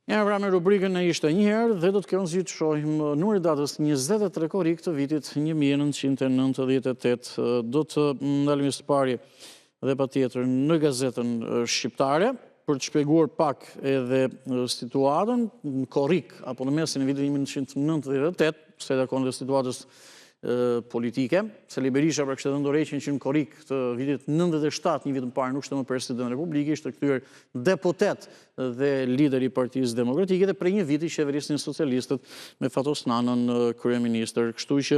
Ja pra me rubrikën e ishte njëherë dhe do të kënë të shohim numri datës 23 korrik të vitit 1998. Do të ndalemi së pari dhe pa tjetër në gazetën shqiptare për të shpjeguar pak edhe situatën në korrik apo në mesin e vitit 1998, se da konë dhe situatës politike, se Berisha për kështë të ndorëheqin që në korrik të vitit 97, një vit më parë nuk ishte më president Republikë, ishte kthyer deputet dhe lider i Partisë Demokratike dhe prej një viti qeverisnin socialistët me Fatos Nanën kryeministër. Kështu që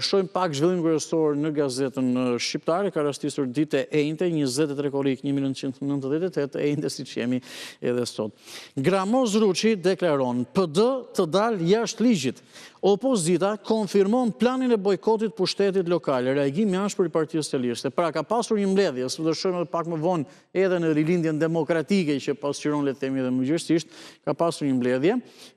shohim pak zhvillim kryesor në gazetën shqiptare, ka rastisur ditë e njëjtë 23 korrik 1998, e njëjtë siç jemi edhe sot. Gramoz Ruçi deklaron PD të dalë jashtë ligjit. Opozita konfirmon planin e bojkotit pushtetit lokal, reagim jashtë për Partisë Socialiste. Pra ka pasur një mbledhje, së do shohim edhe pak më vonë edhe në rilindjen demokratike që pasqyron le të themi edhe më gjërësisht, ka pasur një mbledhje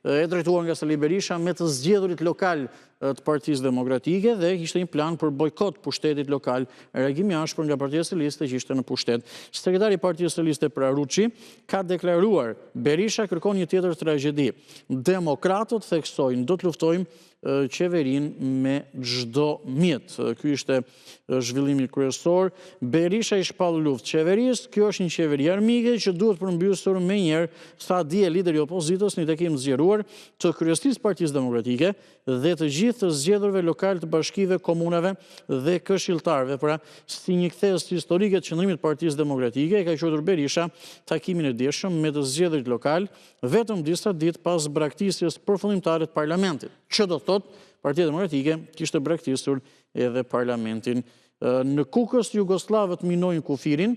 e drejtuar nga Sali Berisha me të zgjedhurit lokal të Partisë Demokratike dhe ishte një plan për bojkot pushtetit lokal, reagim i ashpër nga Partia Socialiste që ishte në pushtet. Sekretari i Partisë Socialiste pra Ruçi ka deklaruar Berisha kërkon një tjetër tragjedi. Demokratët theksojnë do të luftojmë qeverin me çdo mjet. Ky ishte zhvillimi kryesor. Berisha i shpall luftë qeverisë, kjo është një qeveri armike që duhet përmbysur menjëherë, tha dje lideri i opozitës në një takim zgjeruar të kryesisë Partisë Demokratike dhe të gjithë të zgjedhurve lokal të bashkive, komunave dhe këshilltarëve. Pra, si një kthes historike të qëndrimit të Partisë Demokratike, ka quajtur Berisha takimin e dieshëm me të zgjedhurit lokal vetëm disa ditë pas braktisjes përfundimtare të parlamentit. Që do thotë, Partia Demokratike kishte braktisur edhe parlamentin. Në Kukës jugoslavët minojnë kufirin,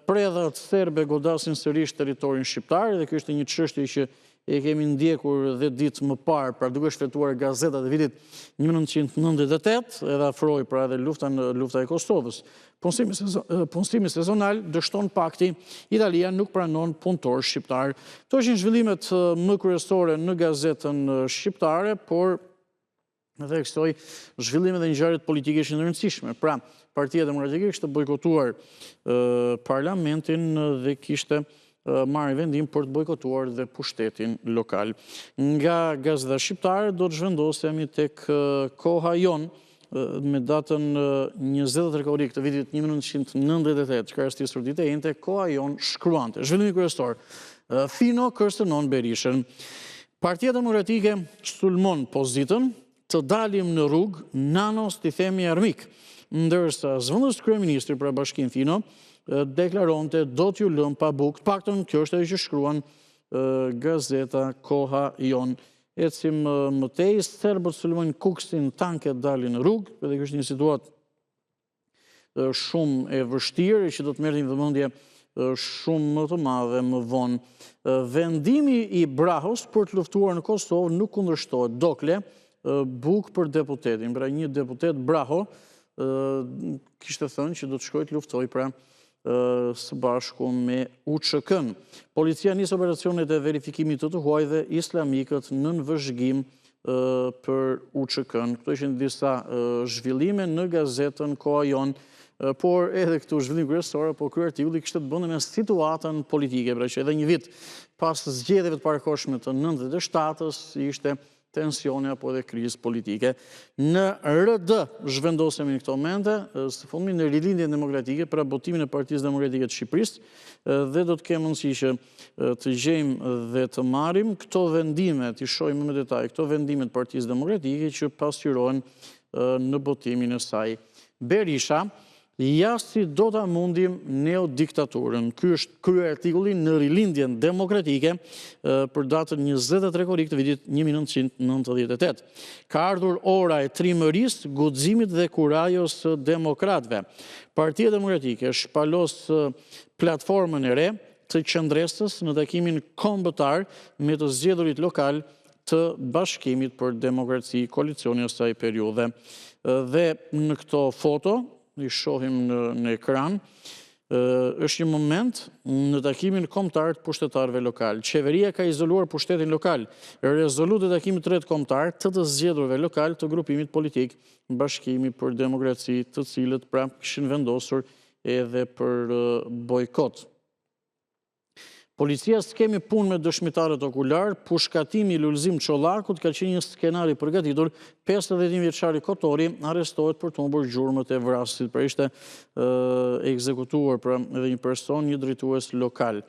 predhat serbe godasin sërish territorin shqiptar dhe kjo është një çështje që e kemi ndjekur dhe ditë më parë, pra duke shfletuar gazetat e vitit 1998, edhe afroi pra edhe lufta e Kosovës. Punësimi sezonal dështon pakti, Italia nuk pranon punëtor shqiptar. Këto ishin zhvillimet më kryesore në gazetën shqiptare, por dhe kësoj zhvillimet dhe ngjarjet politike ishin të rëndësishme. Pra, Partia Demokratike kishte bojkotuar parlamentin dhe kishte marrë vendim për të bojkotuar dhe pushtetin lokal. Nga gazeta shqiptare do të zhvendosemi tek koha jon me datën 23 korrik të vitit 1998, që ka rastisur ditë e njëjtë, koha jon shkruante. Zhvillimi kryesor. Fino kërcënon Berishën. Partia Demokratike sulmon pozitën, të dalim në rrugë, nanos t'i themi armik. Ndërsa zëvendës kryeministri për Bashkinë Fino deklaronte do t'ju lëm pa bukë, paktën kjo është ajo që shkruan gazeta Koha Jon. Ecim mëtej, serbët sulmojnë Kuksin, tanket dalin në rrugë, dhe kjo është një situatë shumë e vështirë që do të merrni vëmendje shumë më të madhe më vonë. Vendimi i Brahos për të luftuar në Kosovë nuk kundërshtohet. Dokle bukë për deputetin, pra një deputet Braho kishte thënë që do të shkojë të luftoj pra së bashku me UÇK-n. Policia nis operacionet e verifikimit të huajve islamikët në vëzhgim për UÇK-n. Këto ishin disa zhvillime në gazetën Koha Jon, por edhe këtu zhvillim kryesor, po ky artikulli kishte të bënte me situatën politike, pra që edhe një vit pas zgjedhjeve të parakohshme të 97-s ishte tensione apo edhe krizë politike. Në RD zhvendosemi në këto momente, së fundmi në rilindjen demokratike për botimin e Partisë Demokratike të Shqipërisë dhe do të kemi mundësi që të gjejmë dhe të marrim këto vendime, të shohim më detaj këto vendime të Partisë Demokratike që pasqyrohen në botimin e saj. Berisha, ja si do ta mundim neodiktaturën. Ky është krye artikulli në rilindjen demokratike për datën 23 korrik të vitit 1998. Ka ardhur ora e trimërisë, guximit dhe kurajos së demokratëve. Partia Demokratike shpalos platformën e re të qendresës në takimin kombëtar me të zgjedhurit lokal të Bashkimit për Demokraci, koalicioni asaj periudhe. Dhe në këto foto i shohim në ekran, është një moment në takimin kombëtar të pushtetarëve lokal. Qeveria ka izoluar pushtetin lokal. Rezolutë e takimit të tretë kombëtar të zgjedhurve lokal të grupimit politik Bashkimi për Demokraci, të cilët pra kishin vendosur edhe për bojkot. Policia s'kemi punë me dëshmitarët okular, pushkatimi i Lulzim Çollakut ka qenë një skenari përgatitur, 51 vjeçari Kotori arrestohet për të humbur gjurmët e vrasësit. Pra ishte ekzekutuar pra edhe një person, një drejtues lokal.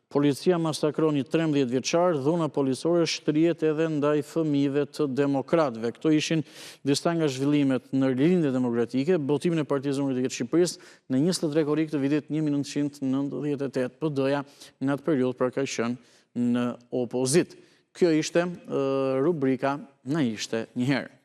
Policia masakroni 13 vjeçar, dhuna policore shtrihet edhe ndaj fëmijëve të demokratëve. Këto ishin disa nga zhvillimet në Lindjen Demokratike, botimin e Partisë Demokratike të Shqipërisë në 23 korrik të vitit 1998. PD-ja në atë periudhë pra ka qenë në opozitë. Kjo ishte rubrika Na ishte një herë.